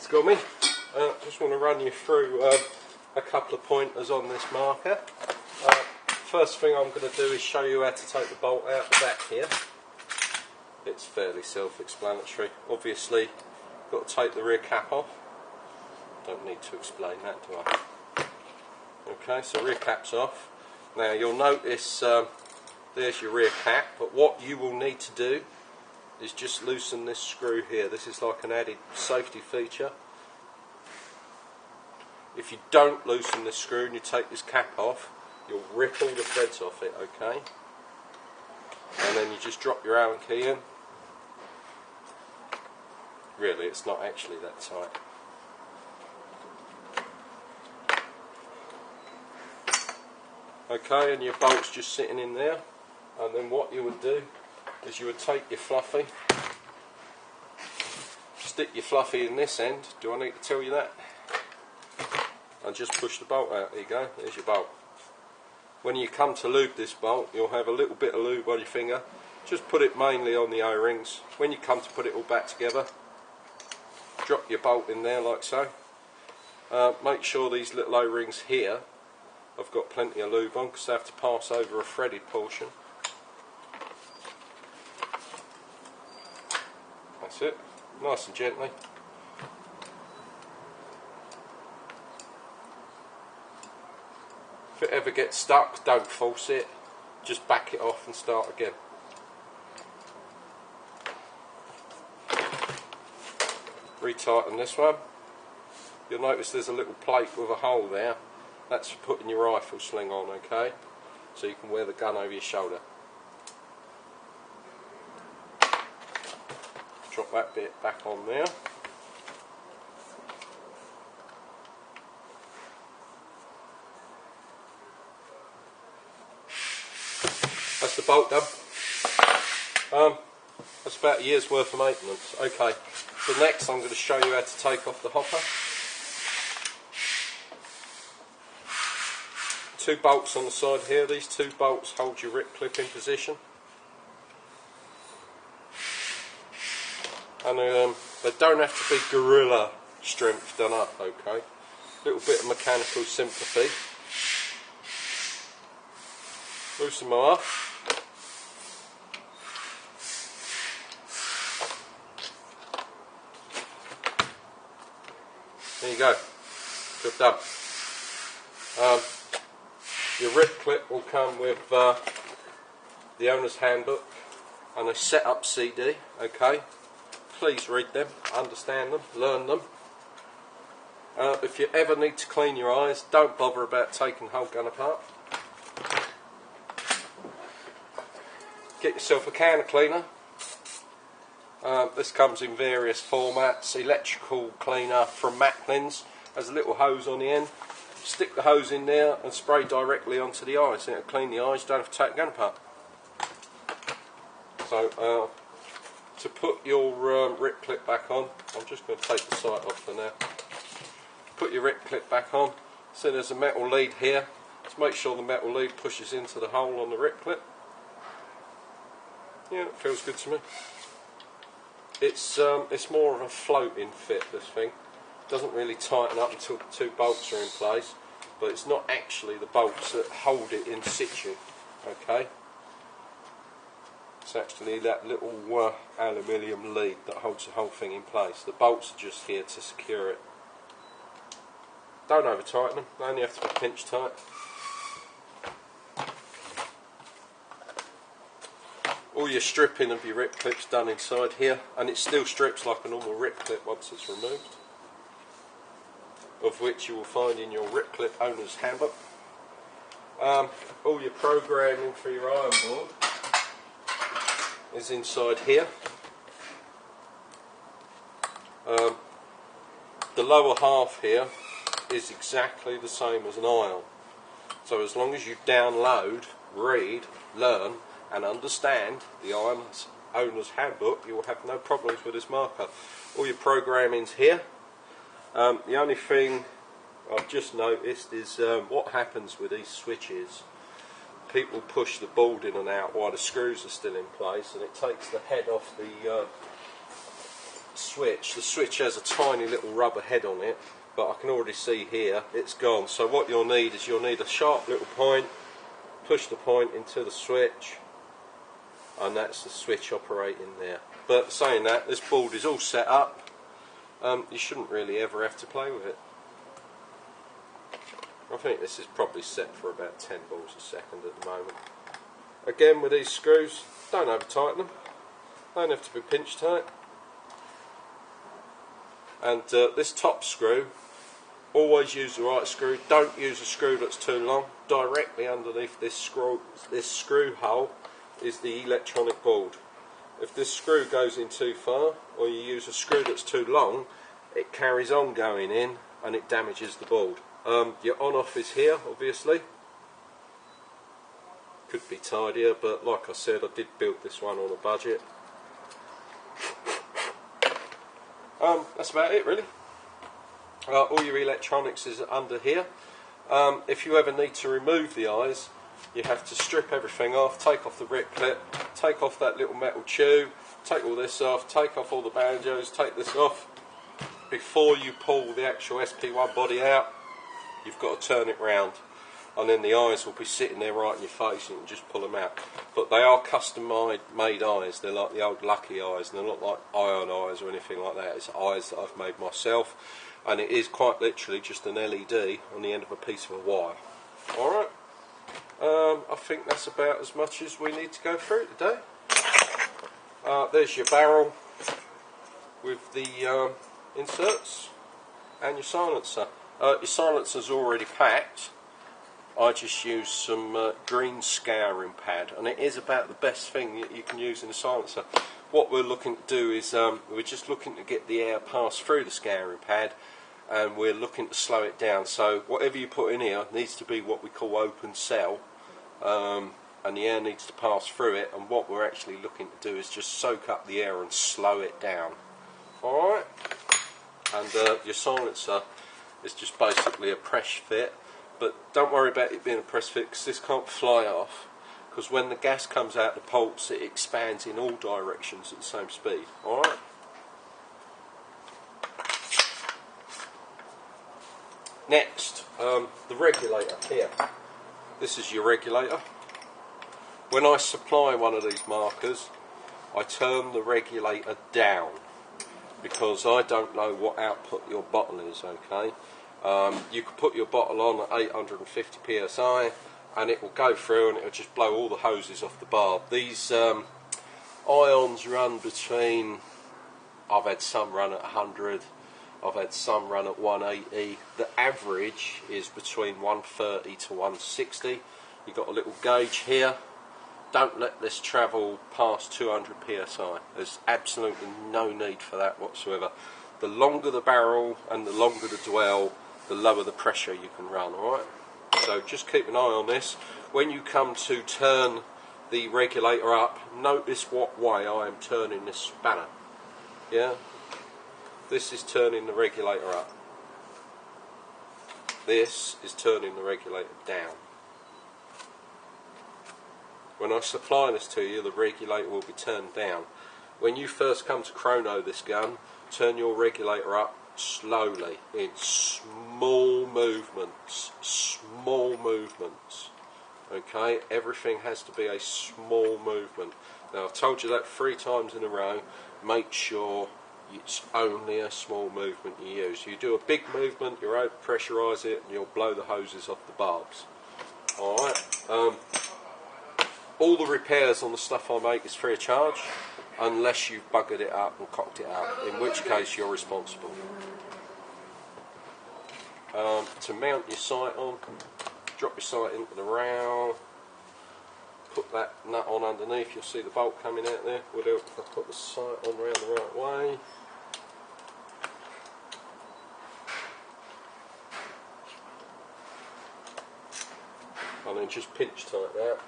got me. Just want to run you through a couple of pointers on this marker. First thing I'm going to do is show you how to take the bolt out the back here. It's fairly self-explanatory. Obviously, you've got to take the rear cap off. Don't need to explain that, do I? Okay, so rear cap's off. Now you'll notice there's your rear cap, but what you will need to do is just loosen this screw here. This is like an added safety feature. If you don't loosen this screw and you take this cap off, you'll rip all the threads off it, okay? And then you just drop your Allen key in. Really, it's not actually that tight. Okay, and your bolt's just sitting in there. And then what you would do is you would take your fluffy, stick your fluffy in this end. Do I need to tell you that? And just push the bolt out. There you go, there's your bolt. When you come to lube this bolt, you'll have a little bit of lube on your finger. Just put it mainly on the O-rings. When you come to put it all back together, drop your bolt in there like so. Make sure these little O-rings here have got plenty of lube on, because they have to pass over a threaded portion. That's it, nice and gently. If it ever gets stuck, don't force it, just back it off and start again. Retighten this one. You'll notice there's a little plate with a hole there. That's for putting your rifle sling on, okay? So you can wear the gun over your shoulder. Drop that bit back on there. That's the bolt done. That's about a year's worth of maintenance. Okay, so next I'm going to show you how to take off the hopper. Two bolts on the side here. These two bolts hold your rip clip in position. And they don't have to be gorilla strength done up, okay? A little bit of mechanical sympathy. Loosen them off. There you go, job done. Your rip clip will come with the owner's handbook and a setup CD, okay? Please read them, understand them, learn them. If you ever need to clean your eyes, don't bother about taking the whole gun apart. Get yourself a can of cleaner. This comes in various formats. Electrical cleaner from Macklin's has a little hose on the end. Stick the hose in there and spray directly onto the eyes, and it'll clean the eyes. You don't have to take the gun apart. So to put your rip clip back on, I'm just going to take the sight off for now. Put your rip clip back on. So there's a metal lead here. Just make sure the metal lead pushes into the hole on the rip clip. Yeah, it feels good to me. It's more of a floating fit, this thing. Doesn't really tighten up until the two bolts are in place, but it's not actually the bolts that hold it in situ, okay? It's actually that little aluminium lead that holds the whole thing in place. The bolts are just here to secure it. Don't over tighten them, they only have to be pinch tight. All your stripping of your rip clip's done inside here, and it still strips like a normal rip clip once it's removed, of which you will find in your rip clip owner's handbook. All your programming for your iron board is inside here. The lower half here is exactly the same as an iron. So as long as you download, read, learn and understand the iron's owner's handbook, you will have no problems with this marker. All your programming's here. The only thing I've just noticed is what happens with these switches. People push the board in and out while the screws are still in place, and it takes the head off the switch. The switch has a tiny little rubber head on it, but I can already see here it's gone. So what you'll need is you'll need a sharp little point, push the point into the switch, and that's the switch operating there. But saying that, this board is all set up. You shouldn't really ever have to play with it. I think this is probably set for about 10 balls a second at the moment. Again, with these screws, don't over tighten them. They don't have to be pinch tight. And this top screw, always use the right screw. Don't use a screw that's too long. Directly underneath this screw hole is the electronic board. If this screw goes in too far, or you use a screw that's too long, it carries on going in and it damages the board. Your on-off is here, obviously. Could be tidier, but like I said, I did build this one on a budget. That's about it, really. All your electronics is under here. If you ever need to remove the eyes, you have to strip everything off, take off the rip clip, take off that little metal tube, take all this off, take off all the banjos, take this off. Before you pull the actual SP1 body out, you've got to turn it round, and then the eyes will be sitting there right in your face and you can just pull them out. But they are custom made eyes. They're like the old Lucky eyes, and they're not like iron eyes or anything like that. It's eyes that I've made myself, and it is quite literally just an LED on the end of a piece of wire. Alright, I think that's about as much as we need to go through today. There's your barrel with the inserts and your silencer. Your silencer's already packed. I just used some green scouring pad, and it is about the best thing that you can use in a silencer. What we're looking to do is we're just looking to get the air passed through the scouring pad, and we're looking to slow it down. So whatever you put in here needs to be what we call open cell, and the air needs to pass through it, and what we're actually looking to do is just soak up the air and slow it down. Alright, and your silencer is just basically a press fit, but don't worry about it being a press fit, because this can't fly off, because when the gas comes out the pulse it expands in all directions at the same speed. Alright, next, the regulator here. This is your regulator. When I supply one of these markers, I turn the regulator down, because I don't know what output your bottle is, okay? You can put your bottle on at 850 psi and it will go through and it will just blow all the hoses off the barb. These ions run between, I've had some run at 100, I've had some run at 180. The average is between 130 to 160. You've got a little gauge here. Don't let this travel past 200 psi. There's absolutely no need for that whatsoever. The longer the barrel and the longer the dwell, the lower the pressure you can run. Alright, so just keep an eye on this. When you come to turn the regulator up, notice what way I am turning this spanner. Yeah, this is turning the regulator up. This is turning the regulator down. When I supply this to you, the regulator will be turned down. When you first come to chrono this gun, turn your regulator up slowly, in small movements. Small movements. Okay, everything has to be a small movement. Now I've told you that 3 times in a row. Make sure it's only a small movement you use. You do a big movement, you over pressurise it, and you'll blow the hoses off the barbs. Alright. All the repairs on the stuff I make is free of charge, unless you've buggered it up and cocked it up, in which case you're responsible. To mount your sight on, drop your sight into the rail, put that nut on underneath, you'll see the bolt coming out there. We'll do it if I put the sight on around the right way. And then just pinch tight that.